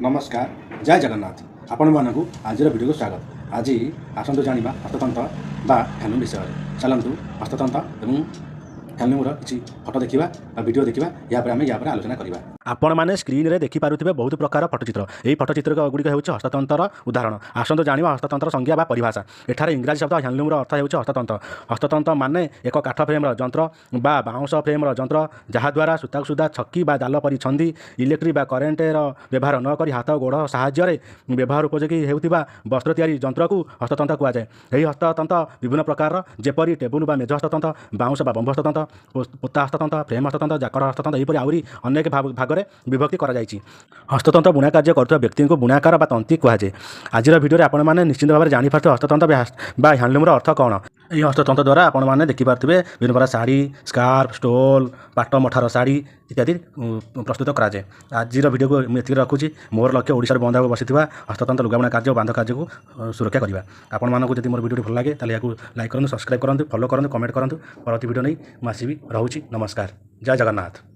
नमस्कार जय जगन्नाथ आपण मानकु आज वीडियो को स्वागत। आज आसतु जाना हस्ततंत्र बा हैंडलूम विषय चलतु हस्ततंत्र और हैंडलूम किसी फटो देखा वीडियो देखा यापर आलोचना करवा। आपण मैंने स्क्रीन रे देखि पारुथिबे बहुत प्रकार फटोचित्र। यही फटोचित्र गुड़िक होउछि हस्ततंत्र उदाहरण। आसतु जानिबा हस्ततंत्र संज्ञा बा परिभाषा। एठारे इंग्राजी शब्द हैंडलूम अर्थ होउछि हस्ततंत्र। हस्ततंत्र माने एक काठ फ्रेम यंत्र बा बाउंस फ्रेम यंत्र जहाँ द्वारा सूता सुधा छक्की बा जाल परि छंदी इलेक्ट्रिक बा करेन्ट व्यवहार न करी हाथ गोड़ साहाय्य व्यवहार उपयोगी हेउथिबा वस्त्र तैयारी यंत्र को हस्ततंत्र कुआଯାଏ। ଏହି हस्ततंत्र विभिन्न प्रकार जेपरी टेबुल बा मेज हस्ततंत्र बाउंस बा बंब हस्ततंत्र पोता हस्ततंत्र फ्रेम हस्ततंत्र जाकड़ हस्ततंत्र यहीपरि आहुरी अनेक भागरे विभक्ति कराଯାଇଛି। हस्ततंत्र बुଣା कार्य କରୁଥିବା ବ୍ୟକ୍ତିଙ୍କୁ ବୁଣାକାର ବା ତନ୍ତୀ କୁହାଯାଏ। ଆଜିର ଭିଡ଼ିଓରେ ଆପଣମାନେ ନିଶ୍ଚିତ ଭାବରେ ଜାଣିପାରୁଥିବେ ହସ୍ତତନ୍ତ୍ର ବା ହ୍ୟାଣ୍ଡଲୁମ୍ର ଅର୍ଥ କ'ଣ। ଏହି ହସ୍ତତନ୍ତ୍ର ଦ୍ୱାରା ଆପଣମାନେ ଦେଖିପାରୁଥିବେ ବିଭିନ୍ନ ପ୍ରକାର ଶାଢ଼ୀ ସ୍କାର୍ଫ ଷ୍ଟୋଲ୍ ପାଟ ମଠାର ଶାଢ଼ୀ ଇତ୍ୟାଦି ପ୍ରସ୍ତୁତ କରାଯାଏ। ଆଜିର ଭିଡ଼ିଓକୁ ମୁଁ ଏତିକି ରଖୁଛି। ମୋର ଲକ୍ଷ୍ୟ ଓଡ଼ିଶାରେ ବନ୍ଦ ହେବାକୁ ବସିଥିବା ହସ୍ତତନ୍ତ୍ର ଲୁଗାବୁଣା କାର୍ଯ୍ୟ ଓ ବାନ୍ଧ କାର୍ଯ୍ୟକୁ ସୁରକ୍ଷା କରିବା। ଆପଣମାନଙ୍କୁ ଯଦି ମୋର ଭିଡ଼ିଓଟି ଭଲ ଲାଗେ ତାହେଲେ ଏହାକୁ ଲାଇକ୍ କରନ୍ତୁ, ସବସ୍କ୍ରାଇବ୍ କରନ୍ତୁ, ଫଲୋ କରନ୍ତୁ, କମେଣ୍ଟ କରନ୍ତୁ। ପରବର୍ତ୍ତୀ ଭିଡ଼ିଓ ନେଇ ମୁଁ ଆସିବି। ରହୁଛି। ନମସ୍କାର। ଜୟ ଜଗନ୍ନାଥ।